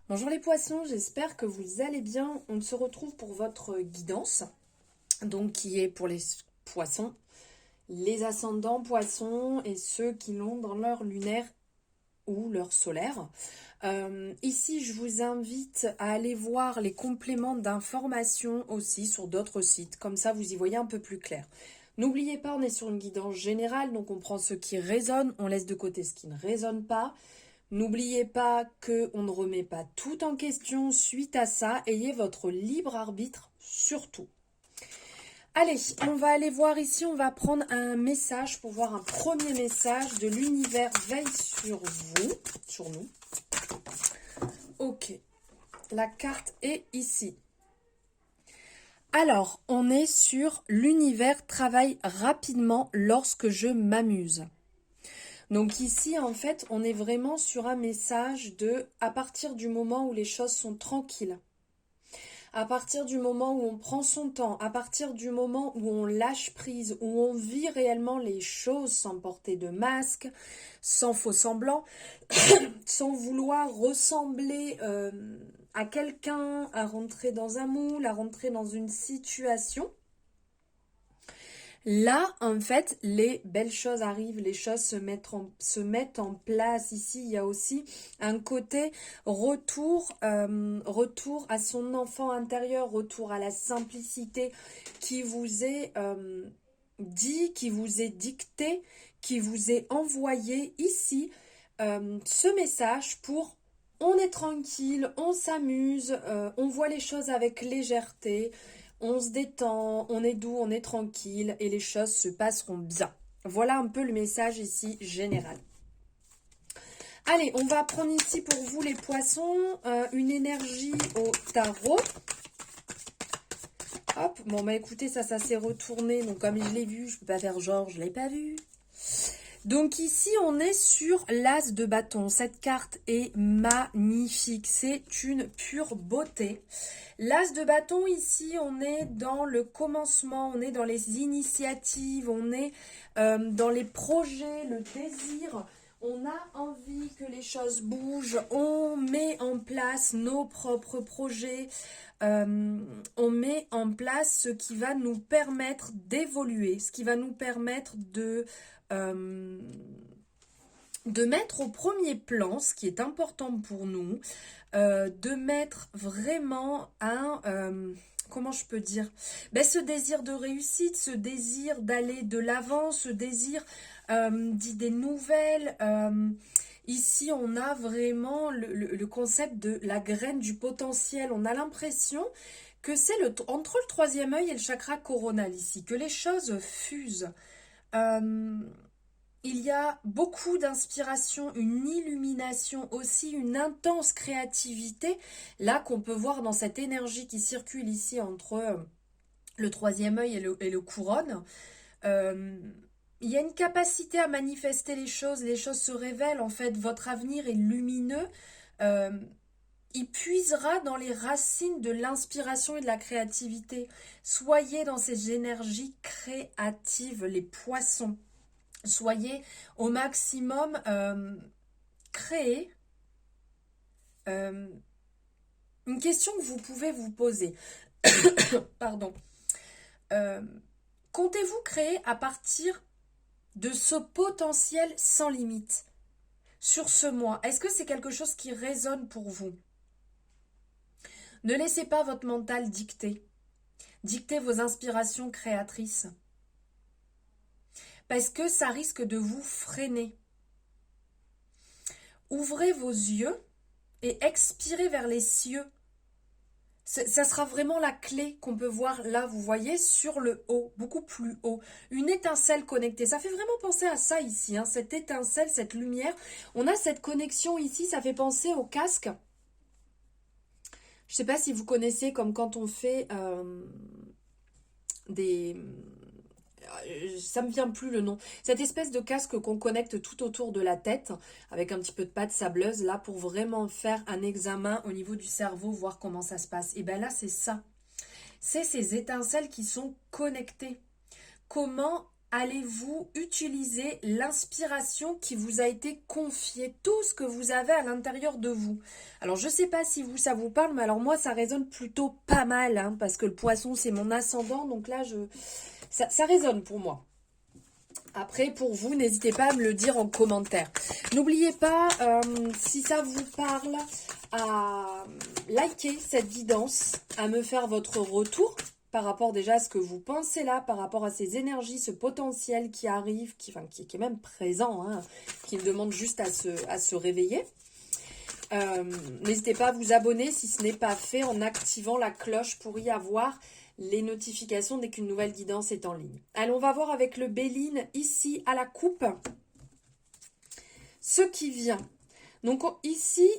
Bonjour les poissons, j'espère que vous allez bien. On se retrouve pour votre guidance, donc qui est pour les poissons, les ascendants poissons et ceux qui l'ont dans leur lunaire ou leur solaire. Ici, je vous invite à aller voir les compléments d'informations aussi sur d'autres sites, comme ça vous y voyez un peu plus clair. N'oubliez pas, on est sur une guidance générale, donc on prend ce qui résonne, on laisse de côté ce qui ne résonne pas. N'oubliez pas qu'on ne remet pas tout en question suite à ça. Ayez votre libre arbitre surtout. Allez, on va aller voir ici, on va prendre un message pour voir un premier message de l'univers veille sur vous, sur nous. Ok, la carte est ici. Alors, on est sur l'univers travaille rapidement lorsque je m'amuse. Donc ici, en fait, on est vraiment sur un message de à partir du moment où les choses sont tranquilles, à partir du moment où on prend son temps, à partir du moment où on lâche prise, où on vit réellement les choses sans porter de masque, sans faux semblant, sans vouloir ressembler à quelqu'un, à rentrer dans un moule, à rentrer dans une situation. Là, en fait, les belles choses arrivent, les choses se mettent en place. Ici, il y a aussi un côté retour à son enfant intérieur, retour à la simplicité qui vous est dit, qui vous est dicté, qui vous est envoyé ici. Ce message pour on est tranquille, on s'amuse, on voit les choses avec légèreté. On se détend, on est doux, on est tranquille et les choses se passeront bien. Voilà un peu le message ici général. Allez, on va prendre ici pour vous les poissons une énergie au tarot. Hop, bon bah écoutez, ça s'est retourné, donc comme je l'ai vu, je peux pas faire genre je l'ai pas vu. Donc ici, on est sur l'as de bâton. Cette carte est magnifique. C'est une pure beauté. L'as de bâton, ici, on est dans le commencement, on est dans les initiatives, on est dans les projets, le désir. On a envie que les choses bougent, on met en place nos propres projets, on met en place ce qui va nous permettre d'évoluer, ce qui va nous permettre de mettre au premier plan ce qui est important pour nous, de mettre vraiment comment je peux dire, ce désir de réussite, ce désir d'aller de l'avant, ce désir d'idées nouvelles. Ici, on a vraiment le concept de la graine du potentiel. On a l'impression que c'est entre le troisième œil et le chakra coronal ici, que les choses fusent. Il y a beaucoup d'inspiration, une illumination aussi, une intense créativité, là qu'on peut voir dans cette énergie qui circule ici entre le troisième œil et le couronne. Il y a une capacité à manifester les choses se révèlent, en fait, votre avenir est lumineux. Il puisera dans les racines de l'inspiration et de la créativité. Soyez dans ces énergies créatives, les poissons. Soyez au maximum créés. Une question que vous pouvez vous poser. Pardon. Comptez-vous créer à partir de ce potentiel sans limite sur ce mois? Est-ce que c'est quelque chose qui résonne pour vous? Ne laissez pas votre mental dicter. Dictez vos inspirations créatrices. Parce que ça risque de vous freiner. Ouvrez vos yeux et expirez vers les cieux. Ça sera vraiment la clé qu'on peut voir là, vous voyez, sur le haut, beaucoup plus haut. Une étincelle connectée. Ça fait vraiment penser à ça ici, hein, cette étincelle, cette lumière. On a cette connexion ici, ça fait penser au casque. Je ne sais pas si vous connaissez, comme quand on fait des... Ça me vient plus le nom. Cette espèce de casque qu'on connecte tout autour de la tête avec un petit peu de pâte sableuse là pour vraiment faire un examen au niveau du cerveau, voir comment ça se passe. Et bien là c'est ça. C'est ces étincelles qui sont connectées. Comment allez-vous utiliser l'inspiration qui vous a été confiée, tout ce que vous avez à l'intérieur de vous? Alors, je ne sais pas si vous, ça vous parle, mais alors moi, ça résonne plutôt pas mal, hein, parce que le poisson, c'est mon ascendant, donc là, ça résonne pour moi. Après, pour vous, n'hésitez pas à me le dire en commentaire. N'oubliez pas, si ça vous parle, à liker cette guidance, à me faire votre retour par rapport déjà à ce que vous pensez là, par rapport à ces énergies, ce potentiel qui arrive, qui est même présent, hein, qui demande juste à se réveiller. N'hésitez pas à vous abonner si ce n'est pas fait en activant la cloche pour y avoir les notifications dès qu'une nouvelle guidance est en ligne. Allez, on va voir avec le Béline ici à la coupe ce qui vient. Donc ici,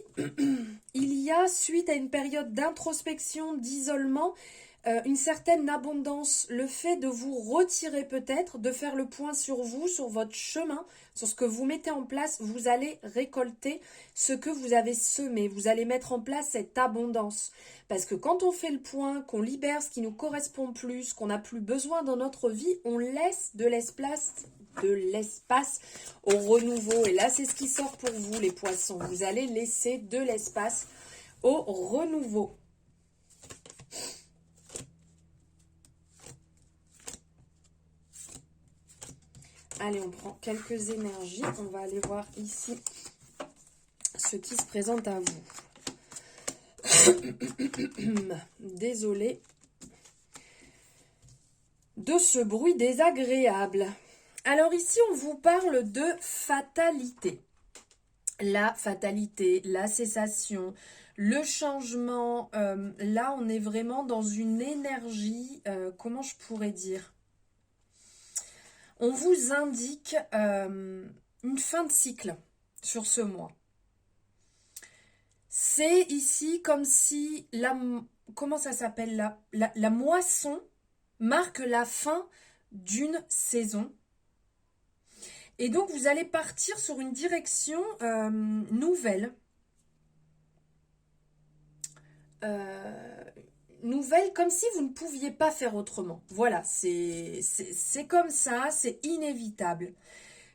il y a, suite à une période d'introspection, d'isolement, une certaine abondance, le fait de vous retirer peut-être, de faire le point sur vous, sur votre chemin, sur ce que vous mettez en place, vous allez récolter ce que vous avez semé, vous allez mettre en place cette abondance. Parce que quand on fait le point, qu'on libère ce qui nous correspond plus, qu'on n'a plus besoin dans notre vie, on laisse de l'espace au renouveau. Et là, c'est ce qui sort pour vous, les poissons. Vous allez laisser de l'espace au renouveau. Allez, on prend quelques énergies. On va aller voir ici ce qui se présente à vous. Désolée de ce bruit désagréable. Alors ici, on vous parle de fatalité. La fatalité, la cessation, le changement. Là, on est vraiment dans une énergie, comment je pourrais dire ? On vous indique une fin de cycle sur ce mois. C'est ici comme si comment ça s'appelle la moisson marque la fin d'une saison. Et donc vous allez partir sur une direction nouvelle. Nouvelle, comme si vous ne pouviez pas faire autrement. Voilà, c'est comme ça, c'est inévitable.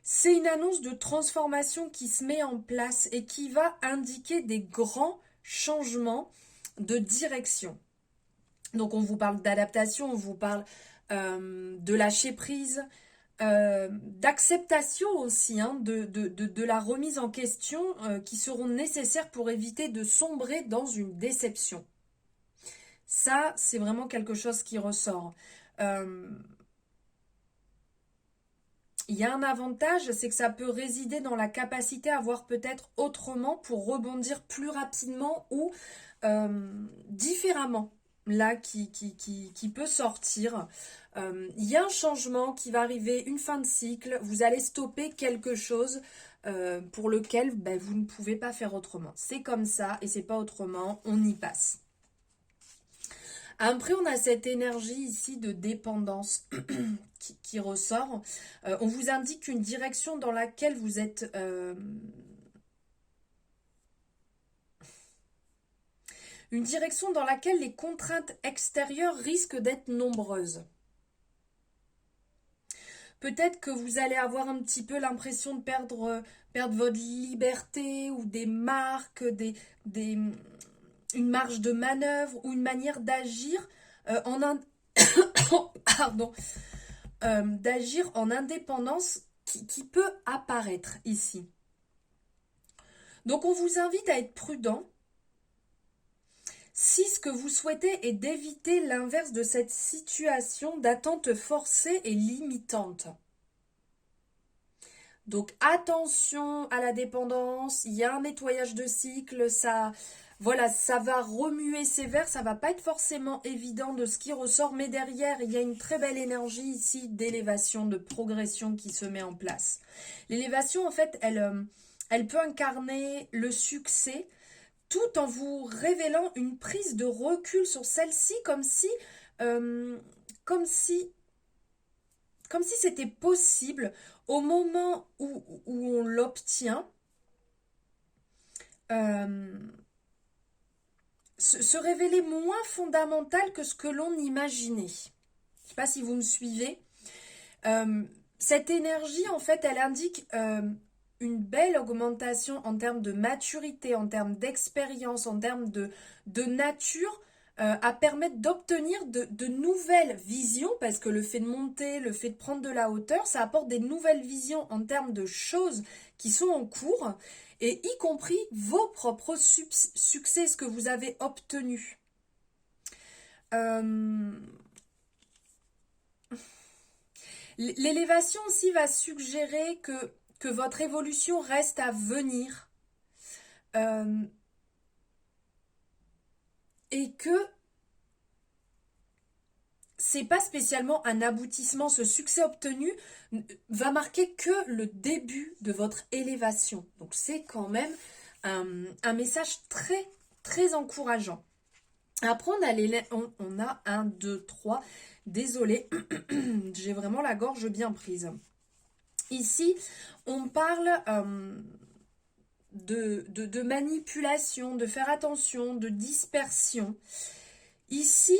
C'est une annonce de transformation qui se met en place et qui va indiquer des grands changements de direction. Donc on vous parle d'adaptation, on vous parle de lâcher prise, d'acceptation aussi, hein, de la remise en question qui seront nécessaires pour éviter de sombrer dans une déception. Ça, c'est vraiment quelque chose qui ressort. Il y a un avantage, c'est que ça peut résider dans la capacité à voir peut-être autrement pour rebondir plus rapidement ou différemment. Là, qui peut sortir. Il y a un changement qui va arriver, une fin de cycle. Vous allez stopper quelque chose pour lequel vous ne pouvez pas faire autrement. C'est comme ça et c'est pas autrement. On y passe. Après, on a cette énergie ici de dépendance qui ressort. On vous indique une direction dans laquelle vous êtes... une direction dans laquelle les contraintes extérieures risquent d'être nombreuses. Peut-être que vous allez avoir un petit peu l'impression de perdre votre liberté ou des marques, une marge de manœuvre ou une manière d'agir d'agir en indépendance qui peut apparaître ici. Donc on vous invite à être prudent si ce que vous souhaitez est d'éviter l'inverse de cette situation d'attente forcée et limitante. Donc attention à la dépendance, il y a un nettoyage de cycle, ça va remuer sévère, ça va pas être forcément évident de ce qui ressort, mais derrière il y a une très belle énergie ici d'élévation, de progression qui se met en place. L'élévation en fait, elle peut incarner le succès tout en vous révélant une prise de recul sur celle-ci comme si c'était possible au moment où on l'obtient, se révéler moins fondamental que ce que l'on imaginait. Je ne sais pas si vous me suivez. cette énergie, en fait, elle indique une belle augmentation en termes de maturité, en termes d'expérience, en termes de nature, à permettre d'obtenir de nouvelles visions, parce que le fait de monter, le fait de prendre de la hauteur, ça apporte des nouvelles visions en termes de choses qui sont en cours, et y compris vos propres succès, ce que vous avez obtenu. L'élévation aussi va suggérer que votre évolution reste à venir, euh, et que c'est pas spécialement un aboutissement. Ce succès obtenu va marquer que le début de votre élévation. Donc c'est quand même un message très très encourageant. Après on a 1, 2, 3. Désolée, j'ai vraiment la gorge bien prise. Ici, on parle de manipulation, de faire attention, de dispersion. Ici,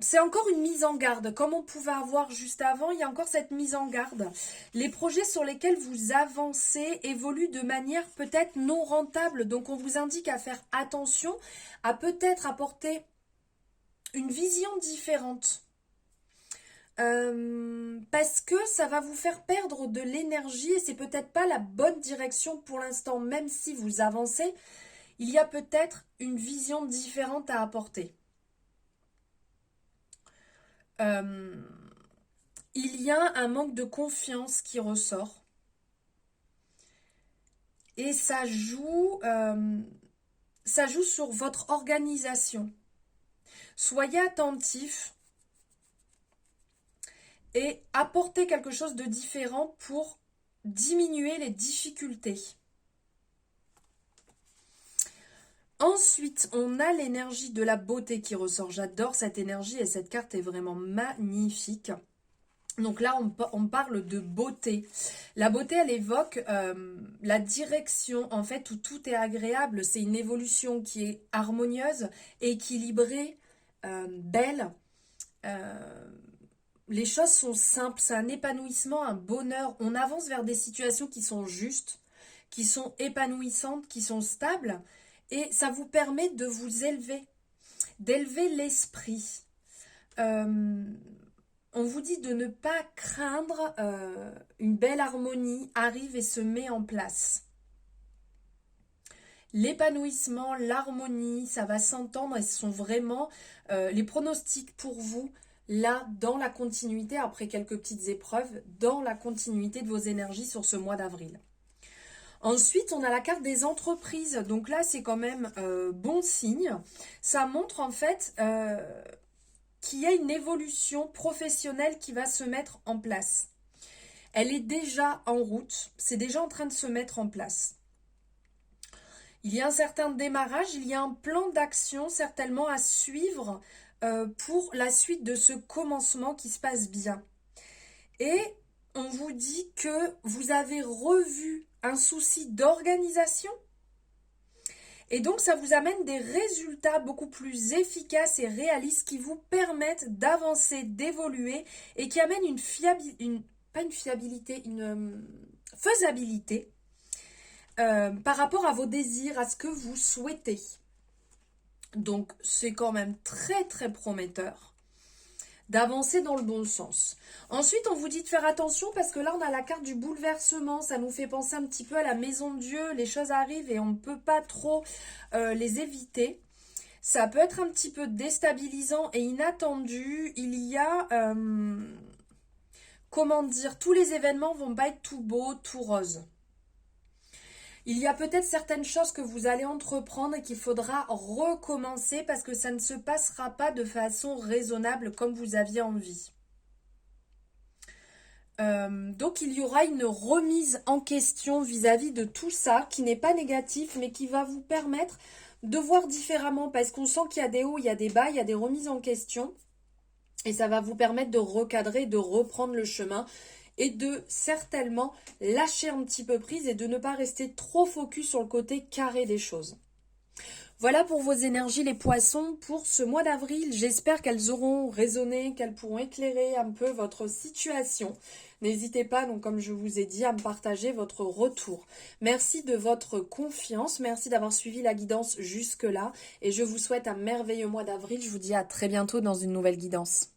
c'est encore une mise en garde. Comme on pouvait avoir juste avant, il y a encore cette mise en garde. Les projets sur lesquels vous avancez évoluent de manière peut-être non rentable. Donc on vous indique à faire attention, à peut-être apporter une vision différente. Parce que ça va vous faire perdre de l'énergie et c'est peut-être pas la bonne direction pour l'instant. Même si vous avancez, il y a peut-être une vision différente à apporter. Il y a un manque de confiance qui ressort. Et ça joue sur votre organisation. Soyez attentif et apportez quelque chose de différent pour diminuer les difficultés. Ensuite, on a l'énergie de la beauté qui ressort. J'adore cette énergie et cette carte est vraiment magnifique. Donc là, on parle de beauté. La beauté, elle évoque la direction, en fait, où tout est agréable. C'est une évolution qui est harmonieuse, équilibrée, belle. Les choses sont simples, c'est un épanouissement, un bonheur. On avance vers des situations qui sont justes, qui sont épanouissantes, qui sont stables. Et ça vous permet de vous élever, d'élever l'esprit. On vous dit de ne pas craindre, une belle harmonie arrive et se met en place. L'épanouissement, l'harmonie, ça va s'entendre et ce sont vraiment les pronostics pour vous, là, dans la continuité, après quelques petites épreuves, dans la continuité de vos énergies sur ce mois d'avril. Ensuite, on a la carte des entreprises. Donc là, c'est quand même bon signe. Ça montre en fait qu'il y a une évolution professionnelle qui va se mettre en place. Elle est déjà en route. C'est déjà en train de se mettre en place. Il y a un certain démarrage. Il y a un plan d'action certainement à suivre pour la suite de ce commencement qui se passe bien. Et on vous dit que vous avez revu un souci d'organisation et donc ça vous amène des résultats beaucoup plus efficaces et réalistes qui vous permettent d'avancer, d'évoluer et qui amènent une faisabilité par rapport à vos désirs, à ce que vous souhaitez. Donc c'est quand même très très prometteur d'avancer dans le bon sens. Ensuite, on vous dit de faire attention parce que là, on a la carte du bouleversement. Ça nous fait penser un petit peu à la maison de Dieu. Les choses arrivent et on ne peut pas trop les éviter. Ça peut être un petit peu déstabilisant et inattendu. Il y a, comment dire, tous les événements vont pas être tout beaux, tout roses. Il y a peut-être certaines choses que vous allez entreprendre et qu'il faudra recommencer parce que ça ne se passera pas de façon raisonnable comme vous aviez envie. Donc il y aura une remise en question vis-à-vis de tout ça qui n'est pas négatif mais qui va vous permettre de voir différemment parce qu'on sent qu'il y a des hauts, il y a des bas, il y a des remises en question et ça va vous permettre de recadrer, de reprendre le chemin et de certainement lâcher un petit peu prise et de ne pas rester trop focus sur le côté carré des choses. Voilà pour vos énergies les poissons pour ce mois d'avril. J'espère qu'elles auront résonné, qu'elles pourront éclairer un peu votre situation. N'hésitez pas, donc comme je vous ai dit, à me partager votre retour. Merci de votre confiance, merci d'avoir suivi la guidance jusque-là et je vous souhaite un merveilleux mois d'avril. Je vous dis à très bientôt dans une nouvelle guidance.